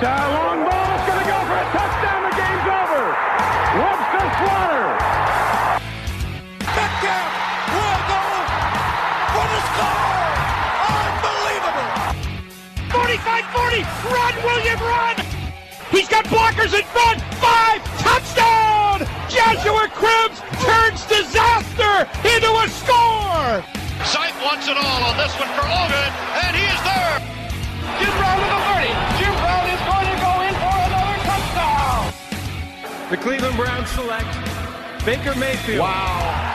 long ball is going to go for a touchdown. The game's over. Webster Slaughter. Metcalf will go for the score. Unbelievable. 45-40. Run, William, run. He's got blockers in front. 5. Touchdown. Joshua Cribbs turns disaster into a score. Sight wants it all on this one for Logan, and he is there. Jim Brown to the 30. Jim Brown is going to go in for another touchdown. The Cleveland Browns select Baker Mayfield. Wow.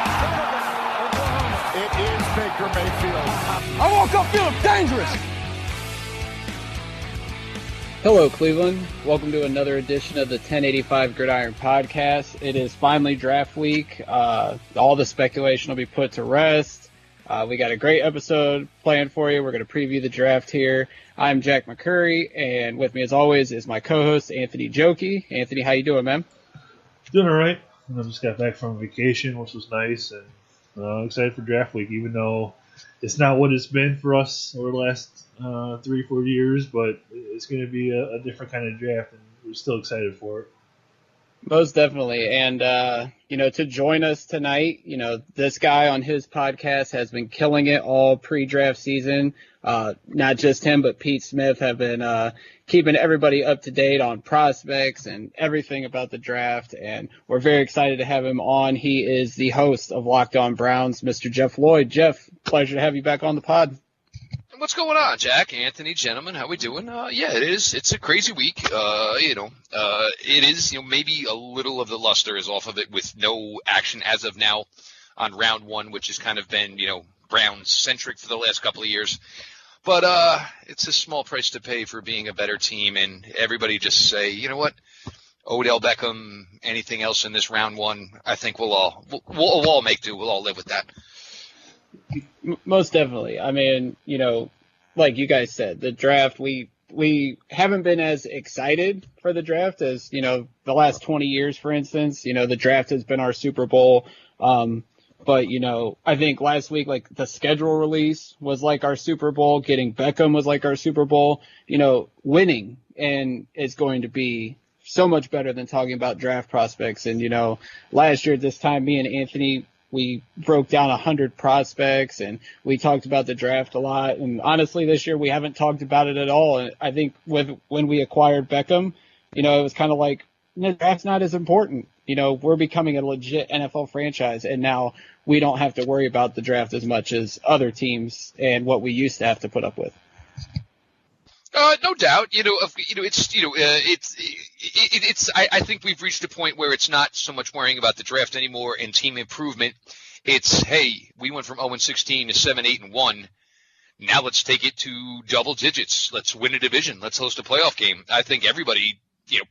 It is Baker Mayfield. I woke up feeling dangerous. Hello, Cleveland. Welcome to another edition of the 1085 Gridiron Podcast. It is finally draft week. All the speculation will be put to rest. We got a great episode planned for you. We're going to preview the draft here. I'm Jack McCurry, and with me, as always, is my co-host, Anthony Jokey. Anthony, how you doing, man? Doing all right. I just got back from vacation, which was nice, and excited for draft week, even though it's not what it's been for us over the last 3-4 years, but it's going to be a different kind of draft, and we're still excited for it. Most definitely. And, to join us tonight, this guy on his podcast has been killing it all pre-draft season. Not just him, but Pete Smith have been keeping everybody up to date on prospects and everything about the draft. And we're very excited to have him on. He is the host of Locked On Browns, Mr. Jeff Lloyd. Jeff, pleasure to have you back on the pod. What's going on, Jack, Anthony, gentlemen? How we doing? Yeah, it is. It's a crazy week. It is. Maybe a little of the luster is off of it with no action as of now on round one, which has kind of been, Browns centric for the last couple of years. But it's a small price to pay for being a better team, and everybody just say, you know what, Odell Beckham, anything else in this round one, I think we'll all make do. We'll all live with that. Most definitely. I mean, like you guys said, the draft, we haven't been as excited for the draft as, the last 20 years, for instance. The draft has been our Super Bowl. But, I think last week, like, the schedule release was like our Super Bowl. Getting Beckham was like our Super Bowl. Winning and is going to be so much better than talking about draft prospects. And, last year at this time, me and Anthony, we broke down 100 prospects and we talked about the draft a lot. And honestly, this year we haven't talked about it at all. And I think when we acquired Beckham, it was kind of like, the draft's not as important. We're becoming a legit NFL franchise, and now we don't have to worry about the draft as much as other teams and what we used to have to put up with. No doubt. I think we've reached a point where it's not so much worrying about the draft anymore and team improvement. It's, hey, we went from 0-16 to 7-8-1. Now let's take it to double digits. Let's win a division. Let's host a playoff game. I think everybody,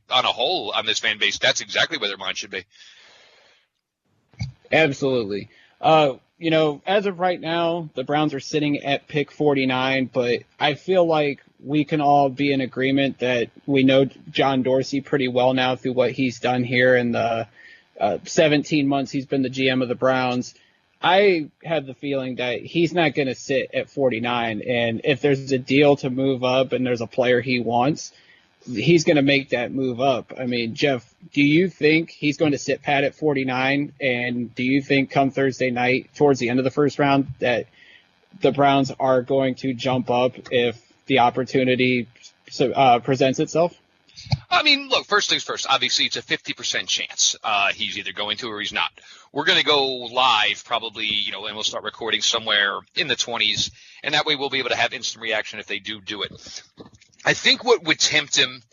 on a whole on this fan base, that's exactly where their mind should be. Absolutely. As of right now, the Browns are sitting at pick 49, but I feel like we can all be in agreement that we know John Dorsey pretty well now through what he's done here in the 17 months he's been the GM of the Browns. I have the feeling that he's not going to sit at 49, and if there's a deal to move up and there's a player he wants, he's going to make that move up. I mean, Jeff, do you think he's going to sit pat at 49? And do you think come Thursday night, towards the end of the first round, that the Browns are going to jump up if the opportunity presents itself? I mean, look, first things first, obviously it's a 50% chance he's either going to or he's not. We're going to go live probably, and we'll start recording somewhere in the 20s, and that way we'll be able to have instant reaction if they do it. I think what would tempt him,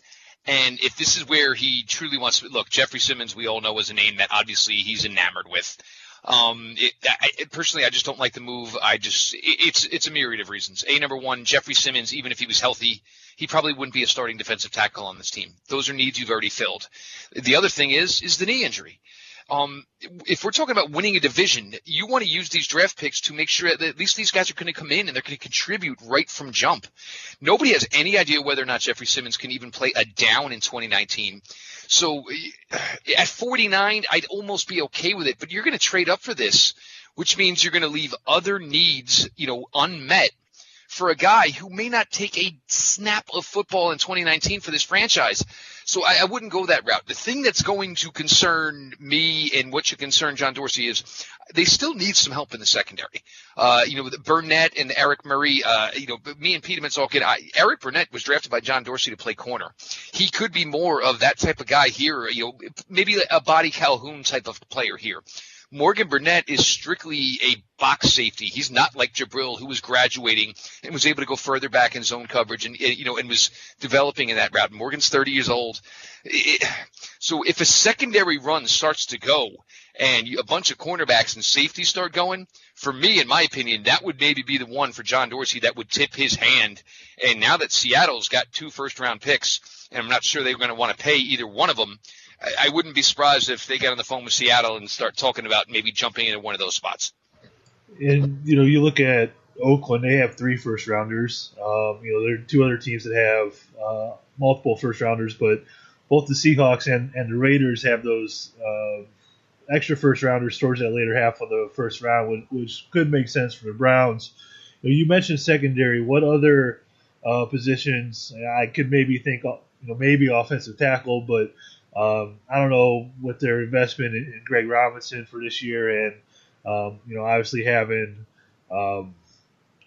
and if this is where he truly wants to – look, Jeffrey Simmons we all know is a name that obviously he's enamored with. Personally, I just don't like the move. It's a myriad of reasons. Number one, Jeffrey Simmons, even if he was healthy, he probably wouldn't be a starting defensive tackle on this team. Those are needs you've already filled. The other thing is the knee injury. If we're talking about winning a division, you want to use these draft picks to make sure that at least these guys are going to come in and they're going to contribute right from jump. Nobody has any idea whether or not Jeffrey Simmons can even play a down in 2019. So at 49, I'd almost be okay with it, but you're going to trade up for this, which means you're going to leave other needs, unmet for a guy who may not take a snap of football in 2019 for this franchise. So I wouldn't go that route. The thing that's going to concern me and what should concern John Dorsey is they still need some help in the secondary. Burnett and Eric Murray, me and Peterman's all Eric Burnett was drafted by John Dorsey to play corner. He could be more of that type of guy here, maybe a Body Calhoun type of player here. Morgan Burnett is strictly a box safety. He's not like Jabril, who was graduating and was able to go further back in zone coverage and was developing in that route. Morgan's 30 years old. So if a secondary run starts to go and a bunch of cornerbacks and safeties start going, for me, in my opinion, that would maybe be the one for John Dorsey that would tip his hand. And now that Seattle's got 2 first-round picks, and I'm not sure they're going to want to pay either one of them, I wouldn't be surprised if they get on the phone with Seattle and start talking about maybe jumping into one of those spots. And, you look at Oakland, they have 3 first-rounders. There are 2 other teams that have multiple first-rounders, but both the Seahawks and the Raiders have those extra first-rounders towards that later half of the first round, which could make sense for the Browns. You mentioned secondary. What other positions? I could maybe think, maybe offensive tackle, but I don't know what their investment in Greg Robinson for this year and, obviously having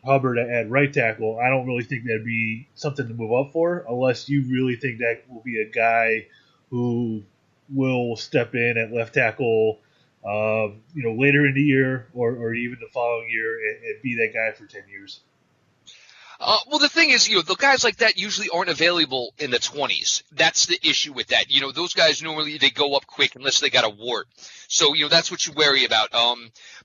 Hubbard at right tackle, I don't really think that'd be something to move up for unless you really think that will be a guy who will step in at left tackle, later in the year or even the following year and be that guy for 10 years. Well, the thing is, the guys like that usually aren't available in the 20s. That's the issue with that. Those guys normally, they go up quick unless they got a wart. So, that's what you worry about.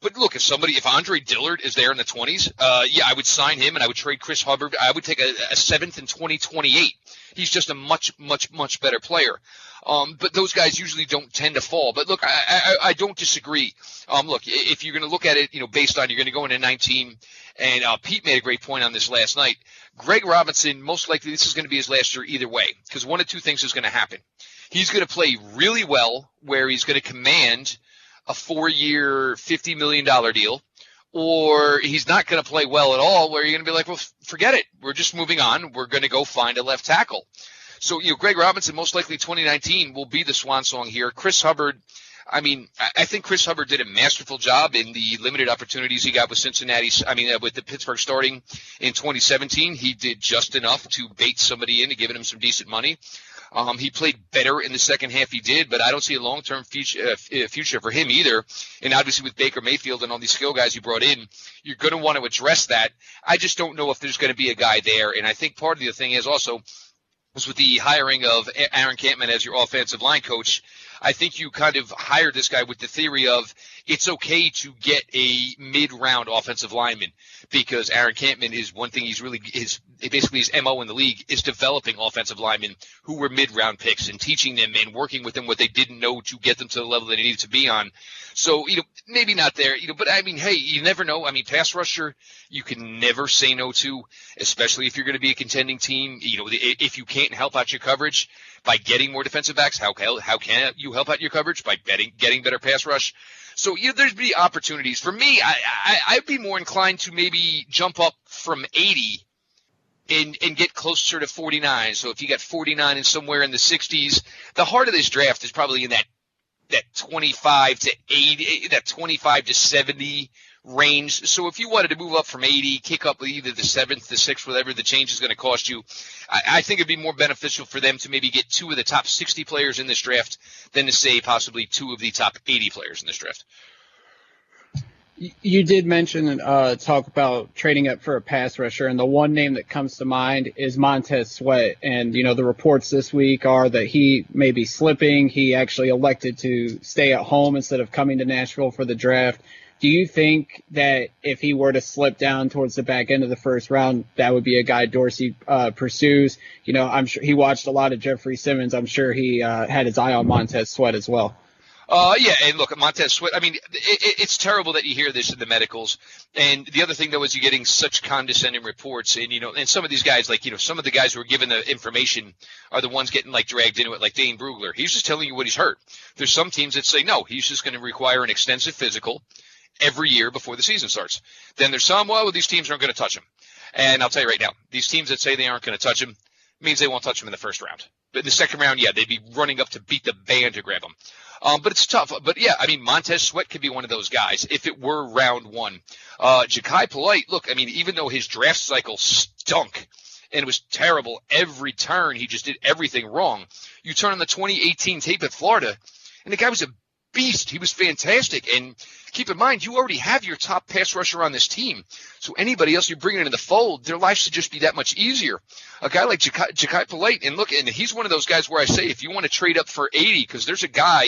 But look, if Andre Dillard is there in the 20s, I would sign him and I would trade Chris Hubbard. I would take a 7th in 2028. He's just a much, much, much better player. But those guys usually don't tend to fall. But look, I don't disagree. Look, if you're going to look at it, based on you're going to go into 19, and Pete made a great point on this last night. Greg Robinson, most likely this is going to be his last year either way, because one of 2 things is going to happen. He's going to play really well, where he's going to command a 4-year, $50 million deal, or he's not going to play well at all, where you're going to be like, well, forget it. We're just moving on. We're going to go find a left tackle. So, Greg Robinson, most likely 2019, will be the swan song here. Chris Hubbard, I think Chris Hubbard did a masterful job in the limited opportunities he got with with the Pittsburgh starting in 2017. He did just enough to bait somebody into giving him some decent money. He played better in the second half, he did, but I don't see a long-term future for him either. And obviously with Baker Mayfield and all these skill guys you brought in, you're going to want to address that. I just don't know if there's going to be a guy there. And I think part of the thing is also was with the hiring of Aaron Campman as your offensive line coach. I think you kind of hired this guy with the theory of it's okay to get a mid-round offensive lineman, because Aaron Campman is one thing basically his MO in the league is developing offensive linemen who were mid-round picks and teaching them and working with them what they didn't know to get them to the level that they needed to be on. So, maybe not there, but hey, you never know. Pass rusher, you can never say no to, especially if you're going to be a contending team. If you can't help out your coverage by getting more defensive backs, how can you help out your coverage? By getting better pass rush. So there's be opportunities. For me, I'd be more inclined to maybe jump up from 80 and get closer to 49. So if you got 49 and somewhere in the 60s, the heart of this draft is probably in that 25 to 80, that 25 to 70 range. So if you wanted to move up from 80, kick up either the 7th, the 6th, whatever the change is going to cost you, I think it'd be more beneficial for them to maybe get 2 of the top 60 players in this draft than to say possibly 2 of the top 80 players in this draft. You did mention talk about trading up for a pass rusher, and the one name that comes to mind is Montez Sweat. And, the reports this week are that he may be slipping. He actually elected to stay at home instead of coming to Nashville for the draft. Do you think that if he were to slip down towards the back end of the first round, that would be a guy Dorsey pursues? I'm sure he watched a lot of Jeffrey Simmons. I'm sure he had his eye on Montez Sweat as well. Yeah, and look, Montez Sweat, it's terrible that you hear this in the medicals. And the other thing, though, is you're getting such condescending reports. And, and some of these guys, some of the guys who are given the information are the ones getting, dragged into it, like Dane Brugler. He's just telling you what he's heard. There's some teams that say, no, he's just going to require an extensive physical every year before the season starts. Then there's some, these teams aren't going to touch him. And I'll tell you right now, these teams that say they aren't going to touch him means they won't touch him in the first round. But in the second round, yeah, they'd be running up to beat the band to grab him. But it's tough. But, yeah, I mean, Montez Sweat could be one of those guys if it were round one. Ja'Kai Polite, look, I mean, even though his draft cycle stunk and it was terrible every turn, he just did everything wrong. You turn on the 2018 tape at Florida, and the guy was a beast. He was fantastic. And keep in mind, you already have your top pass rusher on this team. So anybody else you bring into the fold, their life should just be that much easier. A guy like Ja'Kai Polite, and look, and he's one of those guys where I say if you want to trade up for 80, because there's a guy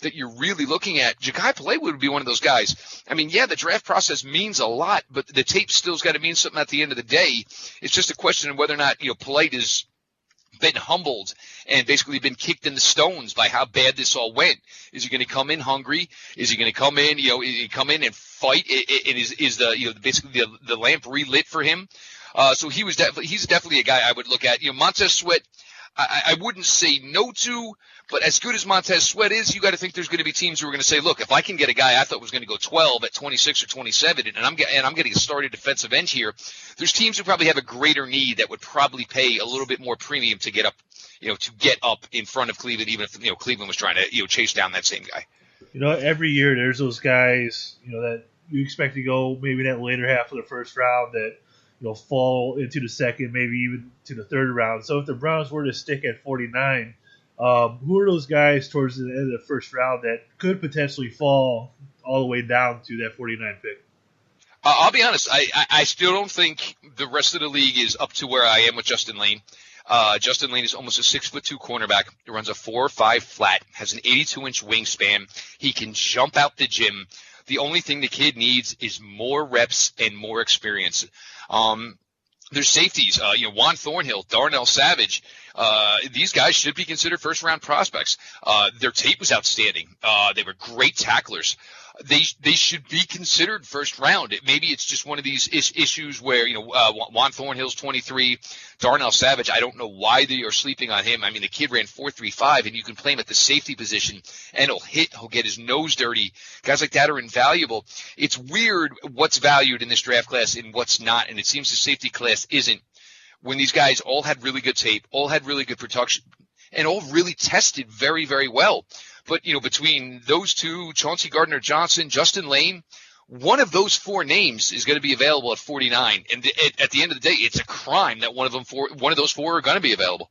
that you're really looking at, Ja'Kai Polite would be one of those guys. I mean, yeah, the draft process means a lot, but the tape still's got to mean something at the end of the day. It's just a question of whether or not, Polite is been humbled and basically been kicked in the stones by how bad this all went. Is he going to come in hungry? Is he going to come in, come in and fight? Is the basically the lamp relit for him? So he's definitely a guy I would look at. Montez Sweat, I wouldn't say no to, but as good as Montez Sweat is, you got to think there's going to be teams who are going to say, look, if I can get a guy I thought was going to go 12 at 26 or 27, and I'm getting a started defensive end here, there's teams who probably have a greater need that would probably pay a little bit more premium to get up, in front of Cleveland, even if Cleveland was trying to chase down that same guy. Every year there's those guys, that you expect to go maybe that later half of the first round that fall into the second, maybe even to the third round. So if the Browns were to stick at 49, who are those guys towards the end of the first round that could potentially fall all the way down to that 49 pick? I'll be honest. I still don't think the rest of the league is up to where I am with Justin Lane. Justin Lane is almost a 6'2" cornerback. He runs a 4.5 flat, has an 82-inch wingspan. He can jump out the gym. The only thing the kid needs is more reps and more experience. There's safeties, Juan Thornhill, Darnell Savage. These guys should be considered first-round prospects. Their tape was outstanding. They were great tacklers. They should be considered first round. Maybe it's just one of these issues where, Juan Thornhill's 23, Darnell Savage, I don't know why they are sleeping on him. I mean, the kid ran 4.35, and you can play him at the safety position, and he'll get his nose dirty. Guys like that are invaluable. It's weird what's valued in this draft class and what's not, and it seems the safety class isn't. When these guys all had really good tape, all had really good production, and all really tested very, very well. But, between those two, Chauncey Gardner-Johnson, Justin Lane, one of those four names is going to be available at 49. And at the end of the day, it's a crime that one of those four are going to be available.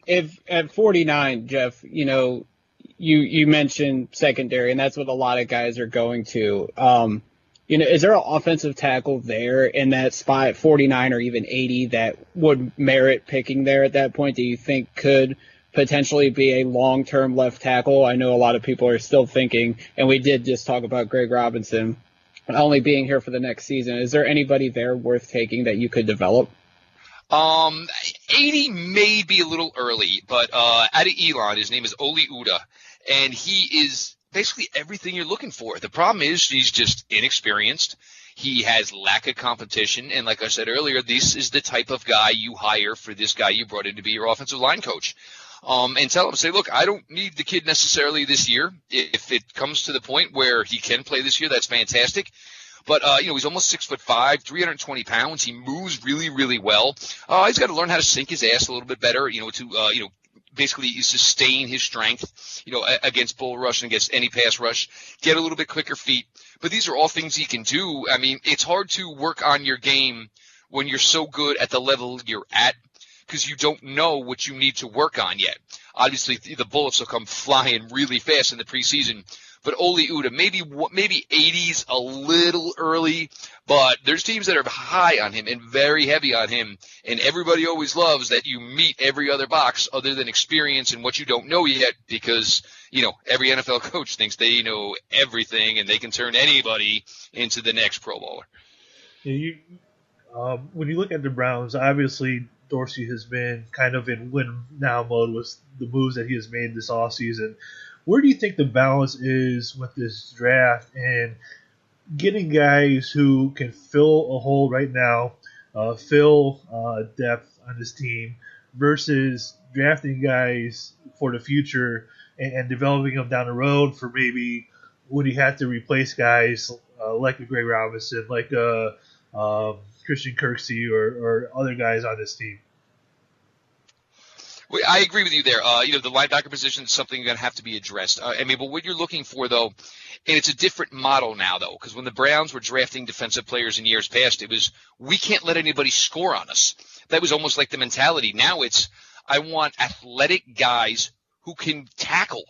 If at 49, Jeff, you mentioned secondary, and that's what a lot of guys are going to. Is there an offensive tackle there in that spot, 49 or even 80, that would merit picking there at that point? Do you think could potentially be a long-term left tackle? I know a lot of people are still thinking, and we did just talk about Greg Robinson only being here for the next season. Is there anybody there worth taking that you could develop? 80 may be a little early, but out of Elon, his name is Oli Uda, and he is basically everything you're looking for. The problem is he's just inexperienced. He has lack of competition, and like I said earlier, this is the type of guy you hire for this guy you brought in to be your offensive line coach. And tell him, say, look, I don't need the kid necessarily this year. If it comes to the point where he can play this year, that's fantastic. But, he's almost 6'5", 320 pounds. He moves really, really well. He's got to learn how to sink his ass a little bit better, to basically sustain his strength, against bull rush and against any pass rush, get a little bit quicker feet. But these are all things he can do. I mean, it's hard to work on your game when you're so good at the level you're at, because you don't know what you need to work on yet. Obviously, the bullets will come flying really fast in the preseason. But Oli Uda, maybe 80's a little early, but there's teams that are high on him and very heavy on him, and everybody always loves that you meet every other box other than experience and what you don't know yet, because, every NFL coach thinks they know everything and they can turn anybody into the next Pro Bowler. When you look at the Browns, obviously Dorsey has been kind of in win-now mode with the moves that he has made this offseason. Where do you think the balance is with this draft and getting guys who can fill a hole right now, fill depth on this team, versus drafting guys for the future and developing them down the road for maybe when you have to replace guys like a Greg Robinson, like Christian Kirksey or other guys on this team. Well, I agree with you there. The linebacker position is something going to have to be addressed. But what you're looking for, though, and it's a different model now, though, because when the Browns were drafting defensive players in years past, it was, we can't let anybody score on us. That was almost like the mentality. Now it's, I want athletic guys who can tackle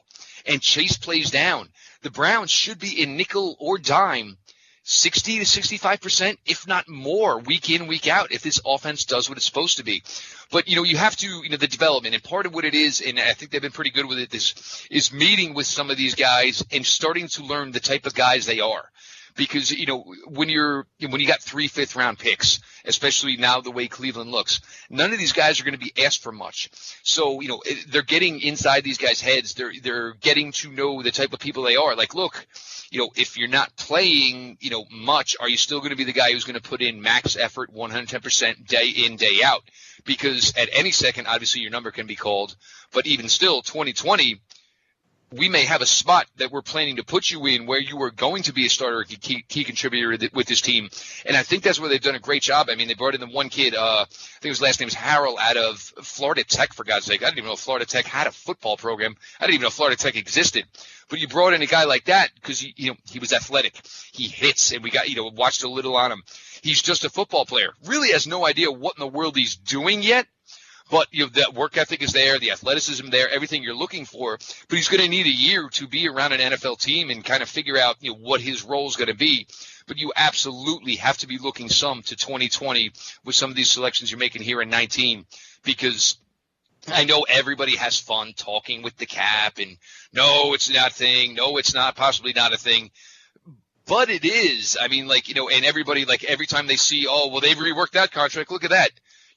and chase plays down. The Browns should be in nickel or dime 60 to 65%, if not more, week in, week out, if this offense does what it's supposed to be. But, you have to, the development, and part of what it is, and I think they've been pretty good with it, is meeting with some of these guys and starting to learn the type of guys they are. Because, when you got 3 5th-round picks, especially now the way Cleveland looks, none of these guys are going to be asked for much. So, they're getting inside these guys' heads. They're getting to know the type of people they are. Like, look, if you're not playing, much, are you still going to be the guy who's going to put in max effort 110% day in, day out? Because at any second, obviously, your number can be called. But even still, 2020, we may have a spot that we're planning to put you in where you are going to be a starter, key contributor with this team. And I think that's where they've done a great job. I mean, they brought in the one kid, I think his last name is Harrell, out of Florida Tech, for God's sake. I didn't even know Florida Tech had a football program. I didn't even know Florida Tech existed. But you brought in a guy like that because he was athletic. He hits, and we got, watched a little on him. He's just a football player. Really has no idea what in the world he's doing yet. But that work ethic is there, the athleticism there, everything you're looking for. But he's going to need a year to be around an NFL team and kind of figure out what his role is going to be. But you absolutely have to be looking some to 2020 with some of these selections you're making here in 19, because I know everybody has fun talking with the cap and no, it's not a thing. No, it's not, possibly not a thing. But it is. I mean, and everybody, every time they see, oh, well, they've reworked that contract. Look at that.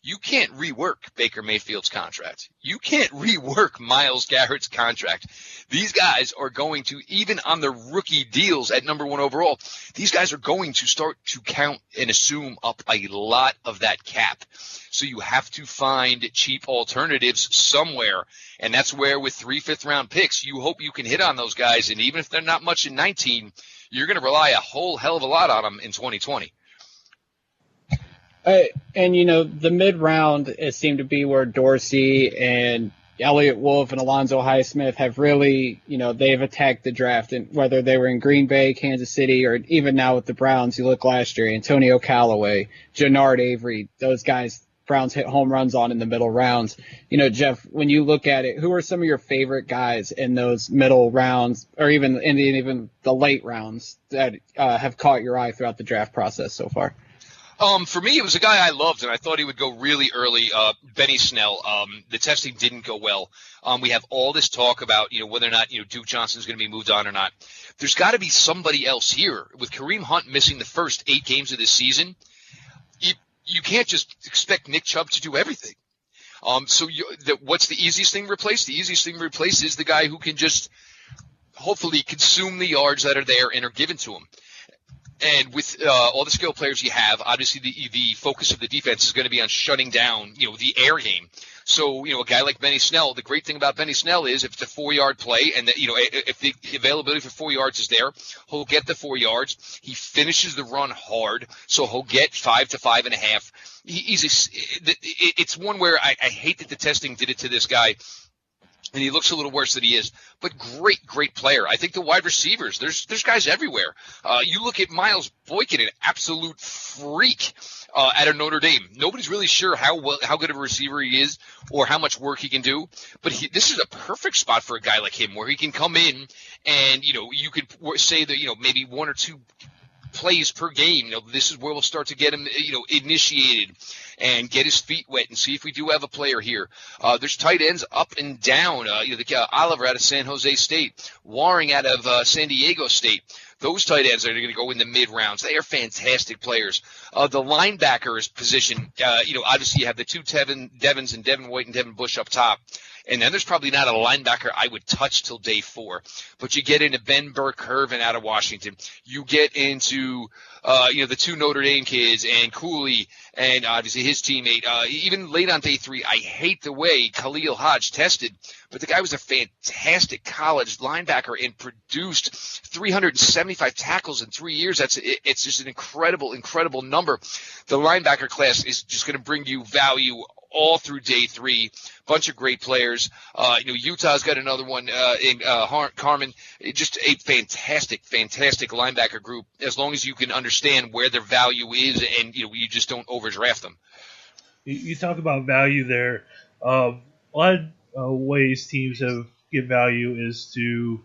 You can't rework Baker Mayfield's contract. You can't rework Myles Garrett's contract. These guys are going to, even on the rookie deals at number 1 overall, these guys are going to start to count and assume up a lot of that cap. So you have to find cheap alternatives somewhere. And that's where with 3 5th-round picks, you hope you can hit on those guys. And even if they're not much in 19, you're going to rely a whole hell of a lot on them in 2020. And, the mid-round, it seemed to be where Dorsey and Elliott Wolf and Alonzo Highsmith have really, they've attacked the draft. And whether they were in Green Bay, Kansas City, or even now with the Browns, you look last year, Antonio Callaway, Jannard Avery, those guys Browns hit home runs on in the middle rounds. Jeff, when you look at it, who are some of your favorite guys in those middle rounds or even in the late rounds that have caught your eye throughout the draft process so far? For me, it was a guy I loved, and I thought he would go really early, Benny Snell. The testing didn't go well. We have all this talk about, whether or not, Duke Johnson's going to be moved on or not. There's got to be somebody else here. With Kareem Hunt missing the first 8 games of this season, you can't just expect Nick Chubb to do everything. What's the easiest thing to replace? The easiest thing to replace is the guy who can just hopefully consume the yards that are there and are given to him. And with all the skill players you have, obviously the focus of the defense is going to be on shutting down, the air game. So, a guy like Benny Snell, the great thing about Benny Snell is if it's a 4-yard play and, if the availability for 4 yards is there, he'll get the 4 yards. He finishes the run hard, so he'll get 5 to 5.5. It's one where I hate that the testing did it to this guy. And he looks a little worse than he is, but great player. I think the wide receivers, there's guys everywhere. You look at Miles Boykin, an absolute freak out of Notre Dame. Nobody's really sure how good of a receiver he is or how much work he can do. But this is a perfect spot for a guy like him where he can come in and, you could say that, maybe 1 or 2 plays per game. This is where we'll start to get him, initiated and get his feet wet and see if we do have a player here. There's tight ends up and down. Oliver out of San Jose State, Waring out of San Diego State. Those tight ends are going to go in the mid rounds. They are fantastic players. The linebackers position, obviously you have the 2 Devins and Devin White and Devin Bush up top. And then there's probably not a linebacker I would touch till day 4. But you get into Ben Burke-Hervin out of Washington. You get into, the 2 Notre Dame kids and Cooley and obviously his teammate. Even late on day 3, I hate the way Khalil Hodge tested. but the guy was a fantastic college linebacker and produced 375 tackles in 3 years. It's just an incredible number. The linebacker class is just going to bring you value all through day 3. Bunch of great players. Utah's got another one in Carmen. Just a fantastic linebacker group, as long as you can understand where their value is and you just don't overdraft them. You talk about value there. A lot of ways teams have get value is to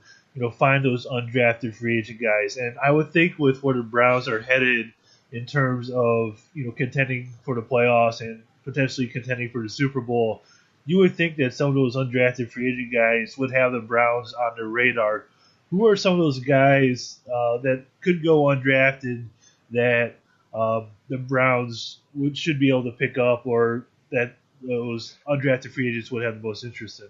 find those undrafted free agent guys, and I would think with where the Browns are headed in terms of contending for the playoffs and potentially contending for the Super Bowl, you would think that some of those undrafted free agent guys would have the Browns on their radar. Who are some of those guys that could go undrafted that the Browns should be able to pick up, or that those undrafted free agents would have the most interest in?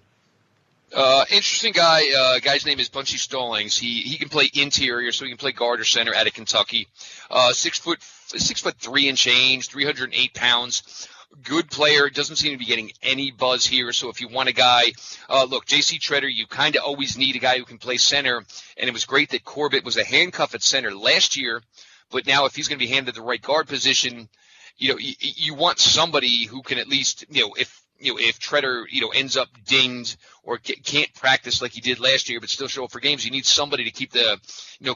Interesting guy. Guy's name is Bunchy Stallings. He can play interior, so he can play guard or center out of Kentucky. 6'3" and change, 308 pounds. Good player. Doesn't seem to be getting any buzz here. So if you want a guy, look, J.C. Treader, you kind of always need a guy who can play center. And it was great that Corbett was a handcuff at center last year. But now if he's going to be handed the right guard position, you want somebody who can at least, if Treader, ends up dinged or can't practice like he did last year, but still show up for games, you need somebody to keep the,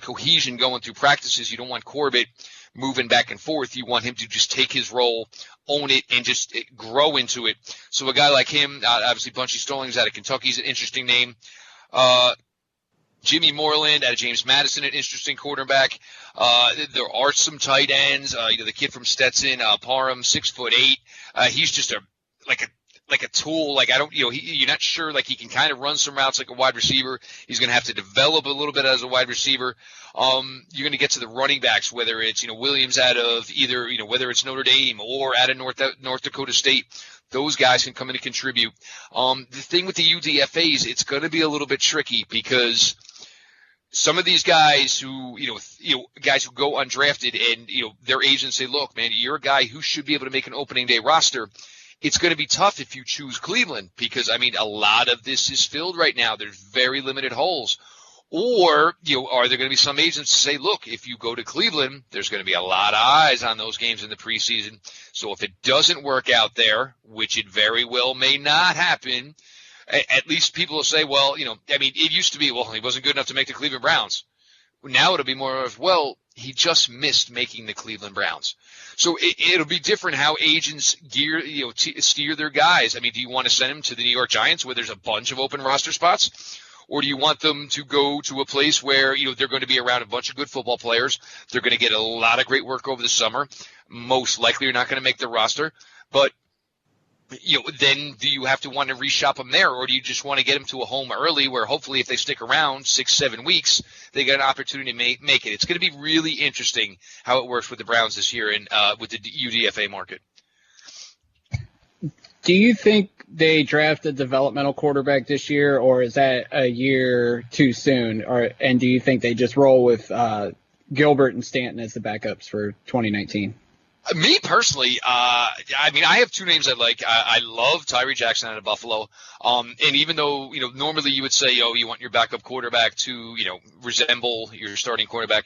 cohesion going through practices. You don't want Corbett moving back and forth. You want him to just take his role, own it, and just grow into it. So a guy like him, obviously Bunchy Stallings out of Kentucky is an interesting name. Jimmy Moreland out of James Madison, an interesting quarterback. There are some tight ends. The kid from Stetson, Parham, 6'8". He's just like a tool. You're not sure. Like, he can kind of run some routes like a wide receiver. He's going to have to develop a little bit as a wide receiver. You're going to get to the running backs, whether it's Williams out of either whether it's Notre Dame or out of North Dakota State. Those guys can come in and contribute. The thing with the UDFAs, it's going to be a little bit tricky because some of these guys who, guys who go undrafted and, their agents say, look, man, you're a guy who should be able to make an opening day roster. It's going to be tough if you choose Cleveland because, a lot of this is filled right now. There's very limited holes. Or, are there going to be some agents to say, look, if you go to Cleveland, there's going to be a lot of eyes on those games in the preseason. So if it doesn't work out there, which it very well may not happen, at least people will say, well, it used to be, well, he wasn't good enough to make the Cleveland Browns. Now it'll be more of, well, he just missed making the Cleveland Browns. So it'll be different how agents steer their guys. Do you want to send them to the New York Giants where there's a bunch of open roster spots? Or do you want them to go to a place where, they're going to be around a bunch of good football players? They're going to get a lot of great work over the summer. Most likely you're not going to make the roster. But, then do you have to want to reshop them there? Or do you just want to get them to a home early where hopefully if they stick around 6-7 weeks, they get an opportunity to make it? It's going to be really interesting how it works with the Browns this year and with the UDFA market. Do you think they draft a developmental quarterback this year, or is that a year too soon? And do you think they just roll with Gilbert and Stanton as the backups for 2019? Me personally, I have two names I like. I love Tyree Jackson out of Buffalo. And even though, normally you would say, you want your backup quarterback to, resemble your starting quarterback.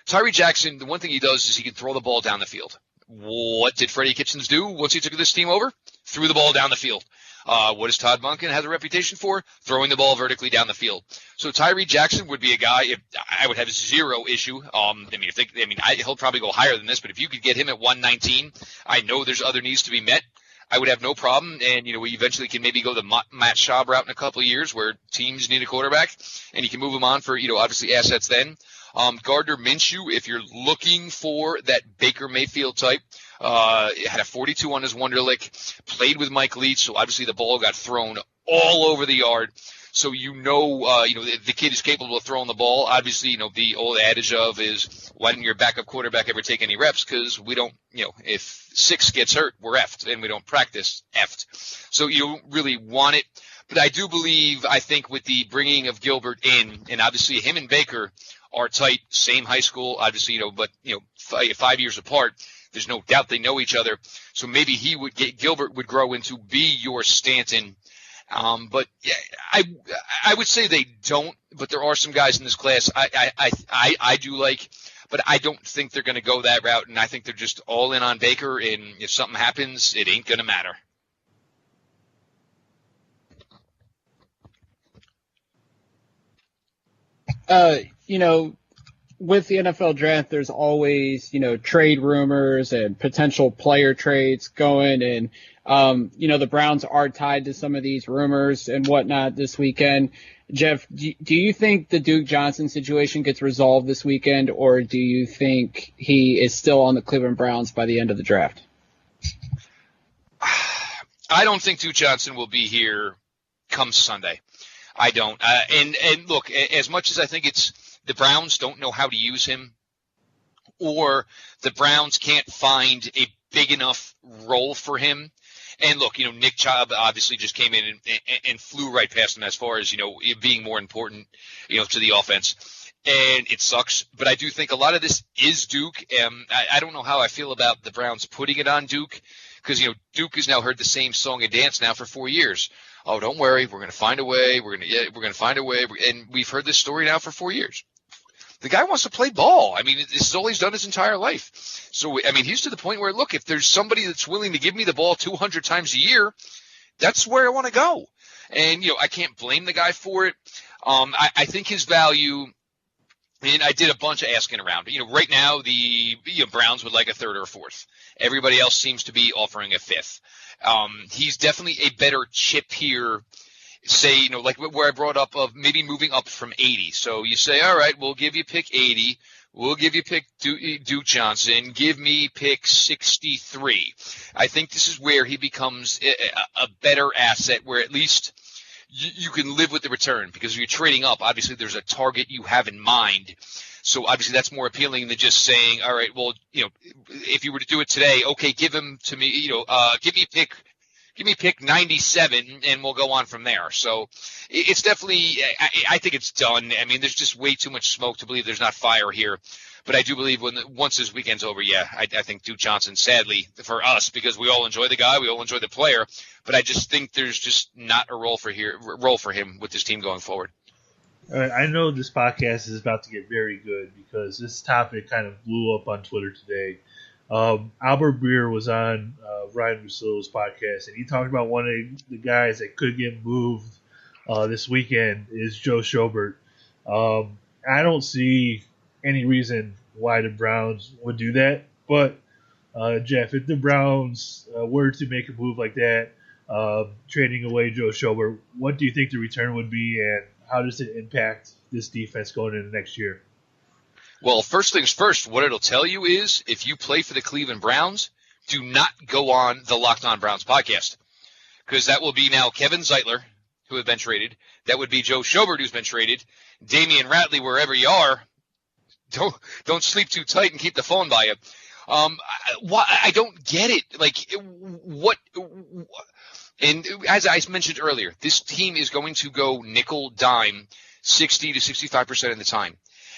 Tyree Jackson, the one thing he does is he can throw the ball down the field. What did Freddie Kitchens do once he took this team over? Threw the ball down the field. What does Todd Monken have a reputation for? Throwing the ball vertically down the field. So Tyree Jackson would be a guy I would have zero issue. He'll probably go higher than this, but if you could get him at 119, I know there's other needs to be met. I would have no problem, and we eventually can maybe go the Matt Schaub route in a couple of years where teams need a quarterback, and you can move him on for obviously assets then. Gardner Minshew, if you're looking for that Baker Mayfield type, had a 42 on his Wonderlic, played with Mike Leach, so obviously the ball got thrown all over the yard. So the kid is capable of throwing the ball. Obviously, the old adage of is, why didn't your backup quarterback ever take any reps? Because we don't, if 6 gets hurt, we're effed, and we don't practice effed. So you don't really want it. But I do believe, I think with the bringing of Gilbert in, and obviously him and Baker are tight, same high school, obviously, but 5 years apart. There's no doubt they know each other. So maybe Gilbert would grow into be your Stanton But yeah, I would say they don't. But there are some guys in this class I do like. But I don't think they're going to go that route, and I think they're just all in on Baker. And if something happens, it ain't going to matter. With the NFL draft, there's always, trade rumors and potential player trades going. And, the Browns are tied to some of these rumors and whatnot this weekend. Jeff, do you think the Duke Johnson situation gets resolved this weekend, or do you think he is still on the Cleveland Browns by the end of the draft? I don't think Duke Johnson will be here come Sunday. I don't. And look, as much as I think it's the Browns don't know how to use him, or the Browns can't find a big enough role for him. And look, Nick Chubb obviously just came in and flew right past him as far as, it being more important, to the offense. And it sucks. But I do think a lot of this is Duke. I don't know how I feel about the Browns putting it on Duke because, Duke has now heard the same song and dance now for 4 years. Oh, don't worry. We're going to find a way. We're going to find a way. And we've heard this story now for 4 years. The guy wants to play ball. I mean, this is all he's done his entire life. So, I mean, he's to the point where, look, if there's somebody that's willing to give me the ball 200 times a year, that's where I want to go. And, I can't blame the guy for it. I think his value, and I did a bunch of asking around. Right now, the Browns would like a third or a fourth. Everybody else seems to be offering a fifth. He's definitely a better chip here. Say, like where I brought up of maybe moving up from 80. So you say, all right, we'll give you pick 80. We'll give you pick Duke Johnson. Give me pick 63. I think this is where he becomes a better asset where at least you can live with the return because if you're trading up, obviously there's a target you have in mind. So obviously that's more appealing than just saying, all right, well, if you were to do it today, okay, give him to me, give me pick 97 and we'll go on from there. So it's definitely – I think it's done. I mean, there's just way too much smoke to believe there's not fire here. But I do believe once this weekend's over, I think Duke Johnson, sadly for us, because we all enjoy the guy, we all enjoy the player, but I just think there's just not a role for him with this team going forward. All right, I know this podcast is about to get very good because this topic kind of blew up on Twitter today. Albert Breer was on Ryan Russillo's podcast, and he talked about one of the guys that could get moved this weekend is Joe Schobert. I don't see any reason why the Browns would do that, but Jeff, if the Browns were to make a move like that, trading away Joe Schobert, what do you think the return would be, and how does it impact this defense going into next year? Well, first things first, what it'll tell you is if you play for the Cleveland Browns, do not go on the Locked On Browns podcast because that will be now Kevin Zeitler, who have been traded. That would be Joe Schobert, who's been traded. Damian Ratley, wherever you are, don't sleep too tight and keep the phone by you. I don't get it. Like, what? And as I mentioned earlier, this team is going to go nickel dime 60 to 65% of the time.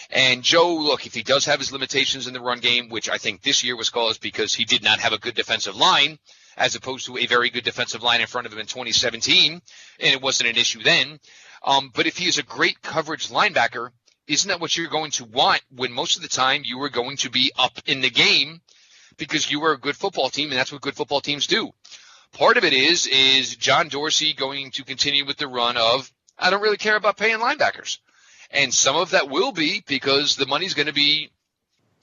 And Joe, look, if he does have his limitations in the run game, which I think this year was caused because he did not have a good defensive line, as opposed to a very good defensive line in front of him in 2017, and it wasn't an issue then. But if he is a great coverage linebacker, isn't that what you're going to want when most of the time you are going to be up in the game because you are a good football team, and that's what good football teams do. Part of it is John Dorsey going to continue with the run of, I don't really care about paying linebackers. And some of that will be because the money's going to be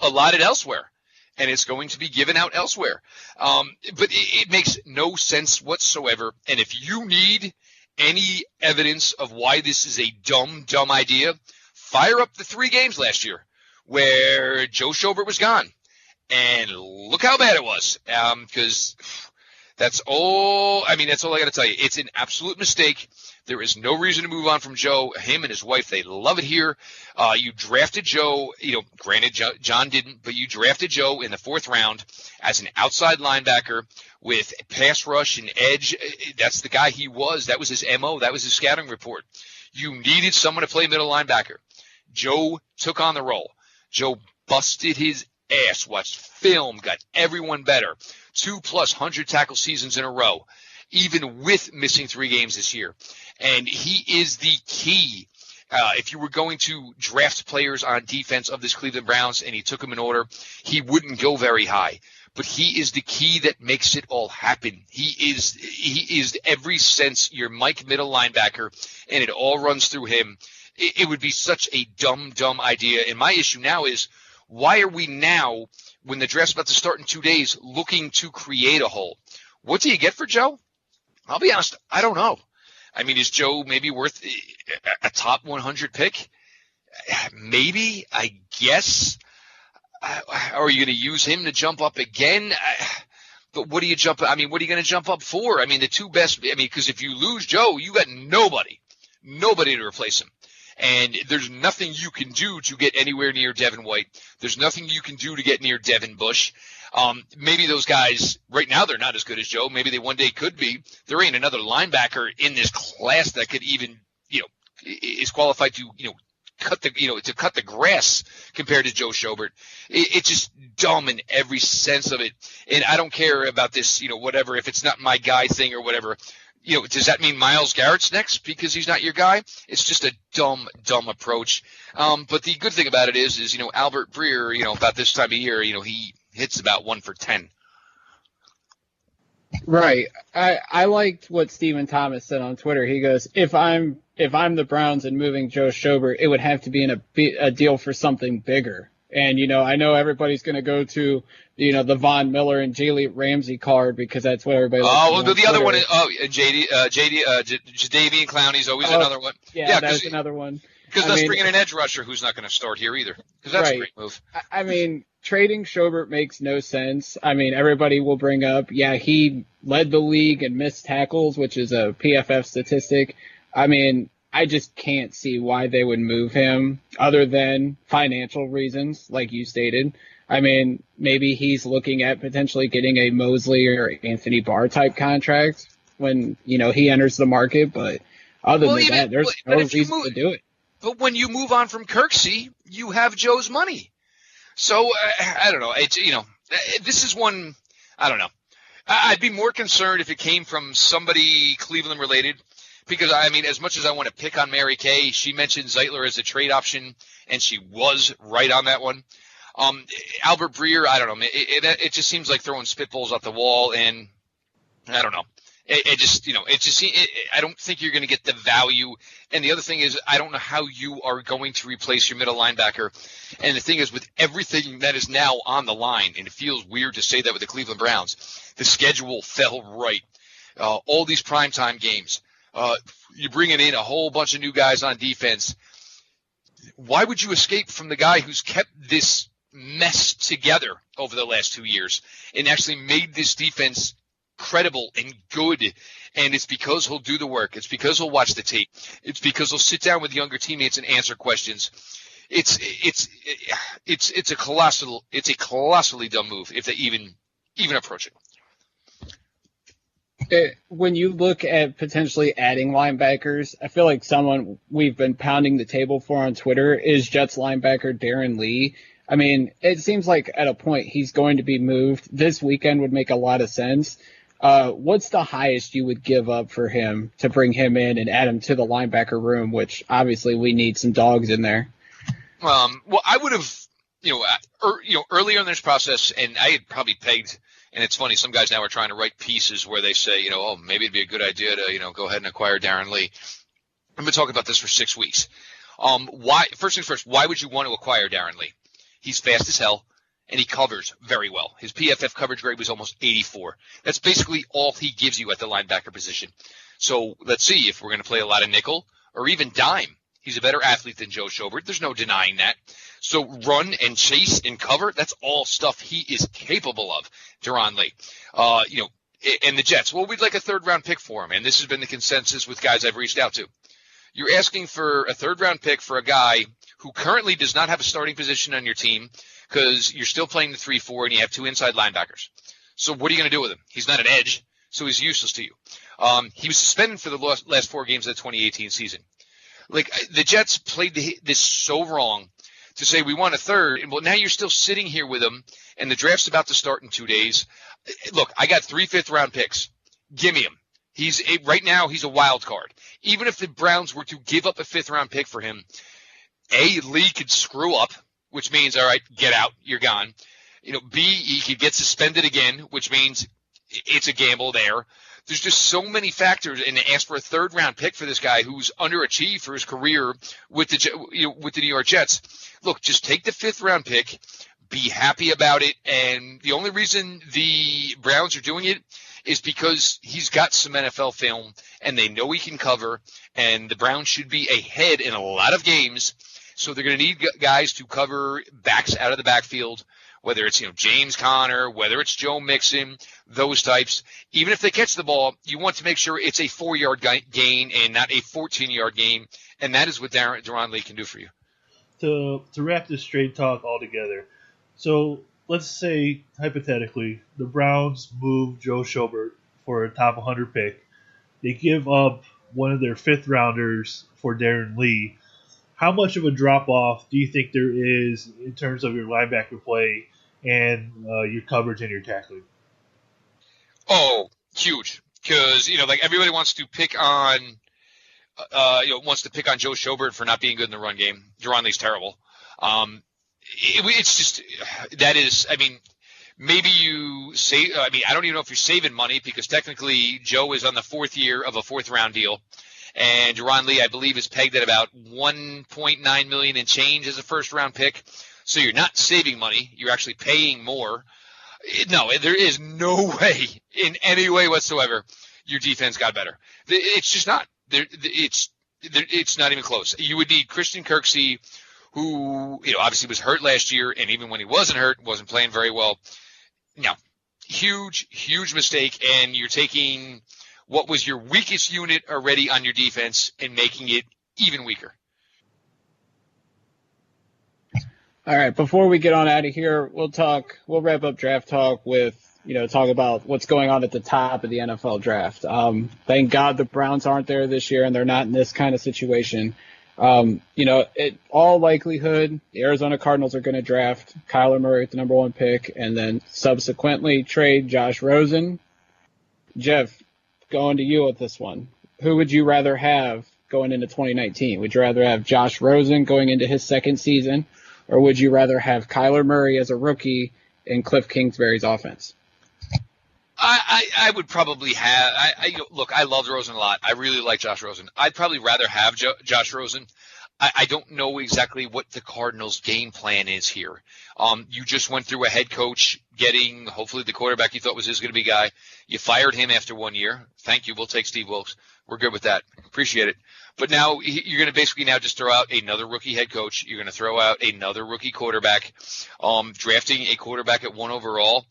allotted elsewhere, and it's going to be given out elsewhere. But it makes no sense whatsoever. And if you need any evidence of why this is a dumb idea, fire up the 3 games last year where Joe Schobert was gone. And look how bad it was because that's all I got to tell you. It's an absolute mistake. There is no reason to move on from Joe. Him and his wife, they love it here. You drafted Joe, granted John didn't, but you drafted Joe in the 4th round as an outside linebacker with pass rush and edge. That's the guy he was. That was his MO. That was his scouting report. You needed someone to play middle linebacker. Joe took on the role. Joe busted his ass, watched film, got everyone better. 2+ 100 tackle seasons in a row. even with missing 3 games this year. And he is the key. If you were going to draft players on defense of this Cleveland Browns and he took them in order, he wouldn't go very high. But he is the key that makes it all happen. He is every sense your Mike middle linebacker, and it all runs through him. It would be such a dumb idea. And my issue now is, why are we now, when the draft's about to start in 2 days, looking to create a hole? What do you get for Joe? I'll be honest, I don't know. I mean, is Joe maybe worth a top 100 pick? Maybe, I guess. Are you going to use him to jump up again? But what do you jump? I mean, what are you going to jump up for? I mean, the 2 best. I mean, because if you lose Joe, you got nobody to replace him. And there's nothing you can do to get anywhere near Devin White. There's nothing you can do to get near Devin Bush. Maybe those guys right now, they're not as good as Joe. Maybe they one day could be. There ain't another linebacker in this class that could even, is qualified to, cut the grass compared to Joe Schobert. It's just dumb in every sense of it. And I don't care about this, whatever, if it's not my guy thing or whatever. Does that mean Myles Garrett's next because he's not your guy? It's just a dumb approach. But the good thing about it is Albert Breer, about this time of year, he hits about 1 for 10. Right. I liked what Stephen Thomas said on Twitter. He goes, if I'm the Browns and moving Joe Schobert, it would have to be in a deal for something bigger. And, I know everybody's going to go to, the Von Miller and Jalen Ramsey card because that's what everybody likes. Oh, well, the other one is, Jadeveon Clowney's always another one. Yeah, that's another one. Because that's bringing an edge rusher who's not going to start here either. Because that's a great move. I mean, trading Schobert makes no sense. I mean, everybody will bring up, he led the league in missed tackles, which is a PFF statistic. I mean, I just can't see why they would move him other than financial reasons, like you stated. I mean, maybe he's looking at potentially getting a Mosley or Anthony Barr type contract when, he enters the market. But other than that, there's no reason to do it. But when you move on from Kirksey, you have Joe's money. So, I don't know. It's, this is one, I don't know. I'd be more concerned if it came from somebody Cleveland related. Because, I mean, as much as I want to pick on Mary Kay, she mentioned Zeitler as a trade option, and she was right on that one. Albert Breer, I don't know. It just seems like throwing spitballs at the wall, and I don't know. I don't think you're going to get the value. And the other thing is, I don't know how you are going to replace your middle linebacker. And the thing is, with everything that is now on the line, and it feels weird to say that with the Cleveland Browns, the schedule fell right. All these primetime games. You're bringing in a whole bunch of new guys on defense. Why would you escape from the guy who's kept this mess together over the last 2 years and actually made this defense credible and good? And it's because he'll do the work. It's because he'll watch the tape. It's because he'll sit down with younger teammates and answer questions. It's a colossally dumb move if they even approach it. When you look at potentially adding linebackers, I feel like someone we've been pounding the table for on Twitter is Jets linebacker Darren Lee. I mean, it seems like at a point he's going to be moved. This weekend would make a lot of sense. What's the highest you would give up for him to bring him in and add him to the linebacker room, which obviously we need some dogs in there? Well, I would have, earlier in this process, and I had probably pegged. And it's funny, some guys now are trying to write pieces where they say, maybe it'd be a good idea to, go ahead and acquire Darren Lee. I've been talking about this for 6 weeks. First things first, why would you want to acquire Darren Lee? He's fast as hell, and he covers very well. His PFF coverage grade was almost 84. That's basically all he gives you at the linebacker position. So let's see if we're going to play a lot of nickel or even dime. He's a better athlete than Joe Schobert. There's no denying that. So run and chase and cover, that's all stuff he is capable of, Darren Lee. And the Jets, well, we'd like a third-round pick for him, and this has been the consensus with guys I've reached out to. You're asking for a third-round pick for a guy who currently does not have a starting position on your team because you're still playing the 3-4 and you have 2 inside linebackers. So what are you going to do with him? He's not an edge, so he's useless to you. He was suspended for the last 4 games of the 2018 season. Like, the Jets played this so wrong to say we want a third. And well, now you're still sitting here with him, and the draft's about to start in 2 days. Look, I got 3 fifth-round picks. Give me them. Right now he's a wild card. Even if the Browns were to give up a 5th-round pick for him, Lee could screw up, which means, all right, get out, you're gone. B, he could get suspended again, which means it's a gamble there. There's just so many factors, and to ask for a 3rd-round pick for this guy who's underachieved for his career with the New York Jets. Look, just take the 5th-round pick, be happy about it, and the only reason the Browns are doing it is because he's got some NFL film, and they know he can cover, and the Browns should be ahead in a lot of games, so they're going to need guys to cover backs out of the backfield, whether it's James Conner, whether it's Joe Mixon, those types. Even if they catch the ball, you want to make sure it's a 4-yard gain and not a 14-yard gain, and that is what Deron Lee can do for you. To wrap this straight talk all together, so let's say, hypothetically, the Browns move Joe Schobert for a top 100 pick. They give up one of their 5th-rounders for Deron Lee. How much of a drop-off do you think there is in terms of your linebacker play and your coverage and your tackling? Oh, huge. Because, everybody wants to pick on Joe Schobert for not being good in the run game. Deron Lee's terrible. It's just that is, maybe you say, I don't even know if you're saving money because technically Joe is on the 4th year of a 4th-round deal. And Deron Lee, I believe, is pegged at about $1.9 million and change as a 1st-round pick. So you're not saving money. You're actually paying more. No, there is no way in any way whatsoever your defense got better. It's just not. It's not even close. You would need Christian Kirksey, who obviously was hurt last year, and even when he wasn't hurt, wasn't playing very well. No, huge mistake, and you're taking what was your weakest unit already on your defense and making it even weaker. All right, before we get on out of here, we'll wrap up draft talk with, talk about what's going on at the top of the NFL draft. Thank God the Browns aren't there this year and they're not in this kind of situation. In all likelihood, the Arizona Cardinals are going to draft Kyler Murray at the number 1 pick and then subsequently trade Josh Rosen. Jeff, going to you with this one. Who would you rather have going into 2019? Would you rather have Josh Rosen going into his 2nd season, or would you rather have Kyler Murray as a rookie in Cliff Kingsbury's offense? I would probably have look, I loved Rosen a lot. I really like Josh Rosen. I'd probably rather have Josh Rosen. I don't know exactly what the Cardinals' game plan is here. You just went through a head coach getting hopefully the quarterback you thought was his going to be guy. You fired him after 1 year. Thank you. We'll take Steve Wilkes. We're good with that. Appreciate it. But now you're going to basically now just throw out another rookie head coach. You're going to throw out another rookie quarterback, drafting a quarterback at 1 overall.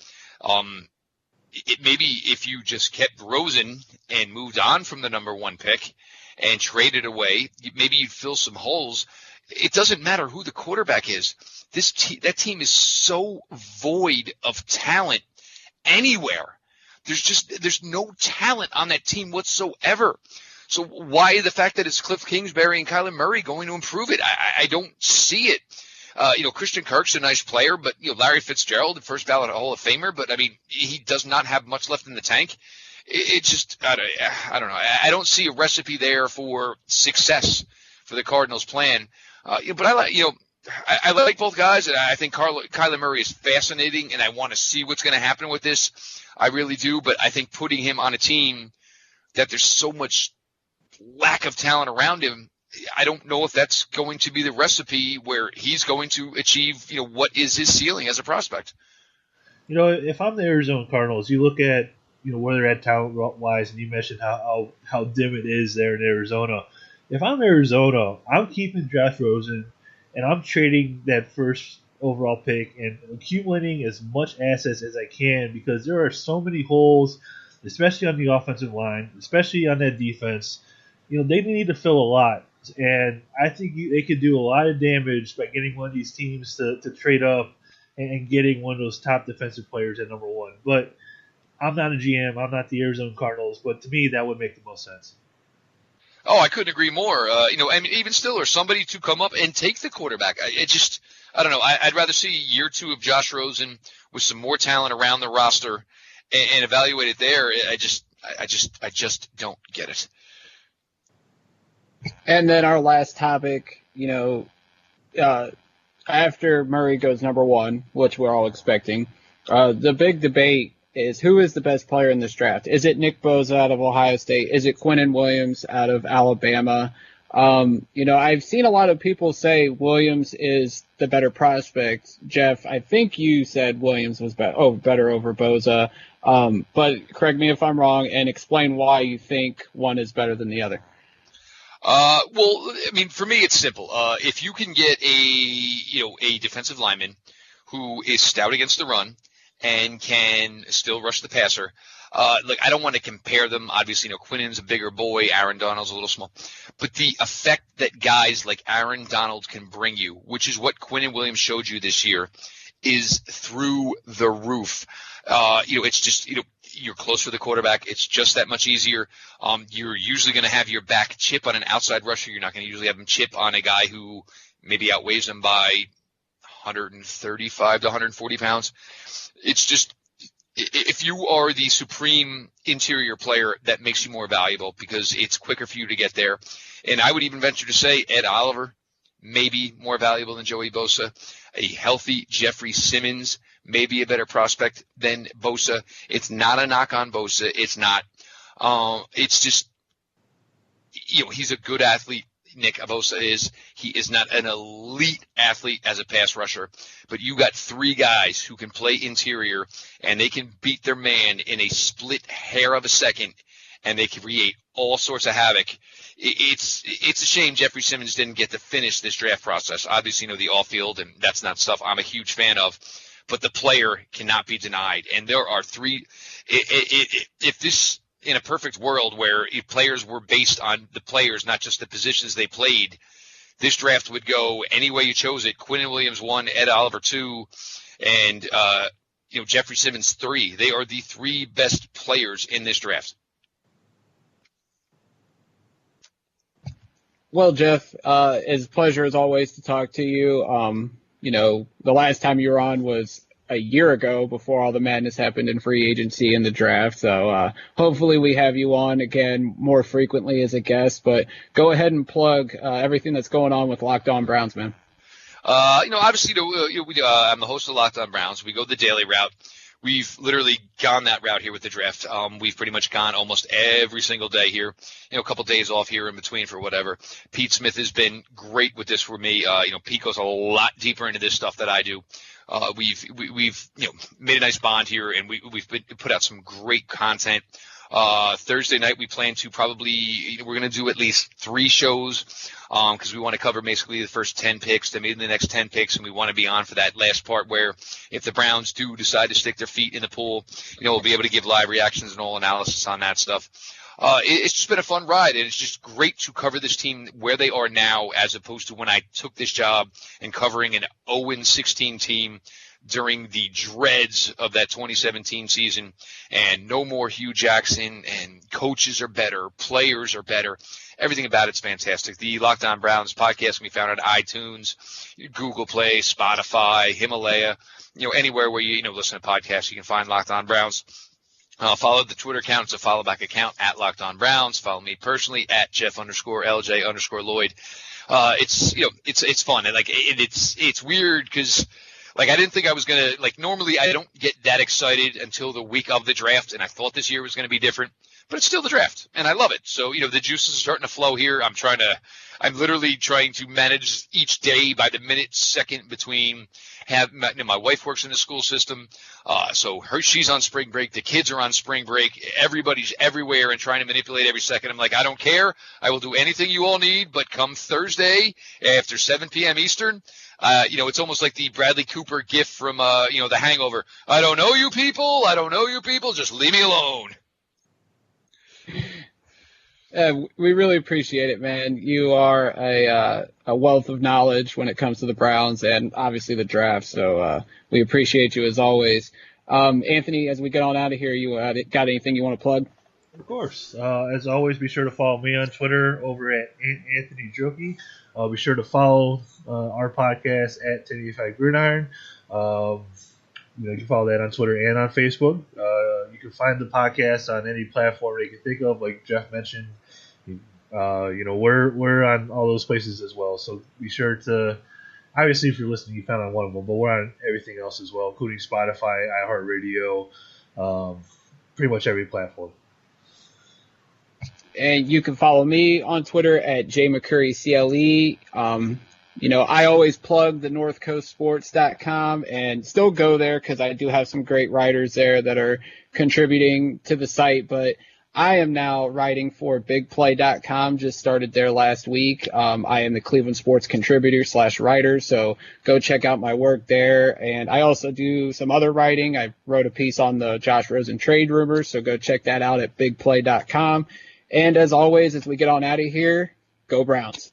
Maybe if you just kept Rosen and moved on from the number 1 pick and traded away, maybe you'd fill some holes. It doesn't matter who the quarterback is. That team is so void of talent anywhere. There's no talent on that team whatsoever. So why the fact that it's Cliff Kingsbury and Kyler Murray going to improve it? I don't see it. Christian Kirk's a nice player, but Larry Fitzgerald, the first ballot Hall of Famer, but he does not have much left in the tank. It's just, I don't know. I don't see a recipe there for success for the Cardinals' plan. But I like both guys, and I think Kyler Murray is fascinating, and I want to see what's going to happen with this. I really do, but I think putting him on a team that there's so much lack of talent around him, I don't know if that's going to be the recipe where he's going to achieve, what is his ceiling as a prospect. If I'm the Arizona Cardinals, you look at, where they're at talent-wise, and you mentioned how dim it is there in Arizona. If I'm Arizona, I'm keeping Josh Rosen, and I'm trading that first overall pick and accumulating as much assets as I can because there are so many holes, especially on the offensive line, especially on that defense. They need to fill a lot. And I think they could do a lot of damage by getting one of these teams to trade up and getting one of those top defensive players at number 1. But I'm not a GM. I'm not the Arizona Cardinals. But to me, that would make the most sense. Oh, I couldn't agree more. Even still, or somebody to come up and take the quarterback. I don't know. I'd rather see year 2 of Josh Rosen with some more talent around the roster and evaluate it there. I just don't get it. And then our last topic, after Murray goes number one, which we're all expecting, the big debate is who is the best player in this draft? Is it Nick Bosa out of Ohio State? Is it Quinnen Williams out of Alabama? I've seen a lot of people say Williams is the better prospect. Jeff, I think you said Williams was better over Bosa. But correct me if I'm wrong and explain why you think one is better than the other. Well, I mean, for me, it's simple. If you can get a defensive lineman who is stout against the run and can still rush the passer, I don't want to compare them. Obviously, Quinnen's a bigger boy. Aaron Donald's a little small. But the effect that guys like Aaron Donald can bring you, which is what Quinnen Williams showed you this year, is through the roof. It's just, you're close for the quarterback. It's just that much easier. You're usually going to have your back chip on an outside rusher. You're not going to usually have him chip on a guy who maybe outweighs him by 135 to 140 pounds. It's just, if you are the supreme interior player, that makes you more valuable because it's quicker for you to get there. And I would even venture to say Ed Oliver may be more valuable than Joey Bosa. A healthy Jeffrey Simmons may be a better prospect than Bosa. It's not a knock on Bosa. It's not. It's just, he's a good athlete. Nick Bosa is. He is not an elite athlete as a pass rusher, but you got three guys who can play interior, and they can beat their man in a split hair of a second, and they can create all sorts of havoc. It's a shame Jeffrey Simmons didn't get to finish this draft process. Obviously, the off-field, and that's not stuff I'm a huge fan of, but the player cannot be denied. And there are three if this – in a perfect world where if players were based on the players, not just the positions they played, this draft would go any way you chose it. Quinnen Williams 1, Ed Oliver 2, and Jeffrey Simmons 3. They are the three best players in this draft. Well, Jeff, it's a pleasure as always to talk to you. The last time you were on was a year ago before all the madness happened in free agency and the draft. So hopefully we have you on again more frequently as a guest, but go ahead and plug everything that's going on with Locked On Browns, man. Obviously, I'm the host of Locked On Browns. We go the daily route. We've literally gone that route here with the draft. We've pretty much gone almost every single day here. A couple days off here in between for whatever. Pete Smith has been great with this for me. Pete goes a lot deeper into this stuff that I do. We've made a nice bond here, and we've put out some great content. Thursday night we plan to we're going to do at least 3 shows because we want to cover basically the first 10 picks, then maybe the next 10 picks, and we want to be on for that last part where if the Browns do decide to stick their feet in the pool, we'll be able to give live reactions and all analysis on that stuff. It's just been a fun ride, and it's just great to cover this team where they are now as opposed to when I took this job and covering an 0-16 team during the dreads of that 2017 season, and no more Hugh Jackson, and coaches are better, players are better. Everything about it's fantastic. The Locked On Browns podcast can be found on iTunes, Google Play, Spotify, Himalaya, anywhere where you listen to podcasts, you can find Locked On Browns. Follow the Twitter account. It's a follow back account at Locked On Browns. Follow me personally at Jeff_LJ_Lloyd. It's fun. And it's weird because I didn't think I was going to normally I don't get that excited until the week of the draft. And I thought this year was going to be different, but it's still the draft and I love it. So, the juices are starting to flow here. I'm literally trying to manage each day by the minute, second between my wife works in the school system. So she's on spring break. The kids are on spring break. Everybody's everywhere and trying to manipulate every second. I'm like, I don't care. I will do anything you all need. But come Thursday after 7 p.m. Eastern, it's almost like the Bradley Cooper gif from, The Hangover. I don't know you people. I don't know you people. Just leave me alone. We really appreciate it, man. You are a wealth of knowledge when it comes to the Browns and obviously the draft. So we appreciate you as always. Anthony, as we get on out of here, you got anything you want to plug? Of course. As always, be sure to follow me on Twitter over at Anthony Joki. Be sure to follow our podcast at 1085 Gridiron. you can follow that on Twitter and on Facebook. You can find the podcast on any platform that you can think of, like Jeff mentioned. We're on all those places as well. So be sure to, obviously, if you're listening, you found on one of them, but we're on everything else as well, including Spotify, iHeartRadio, pretty much every platform. And you can follow me on Twitter at jmccurrycle. I always plug the northcoastsports.com and still go there because I do have some great writers there that are contributing to the site. But I am now writing for bigplay.com, just started there last week. I am the Cleveland sports contributor / writer, so go check out my work there. And I also do some other writing. I wrote a piece on the Josh Rosen trade rumors, so go check that out at bigplay.com. And as always, as we get on out of here, go Browns.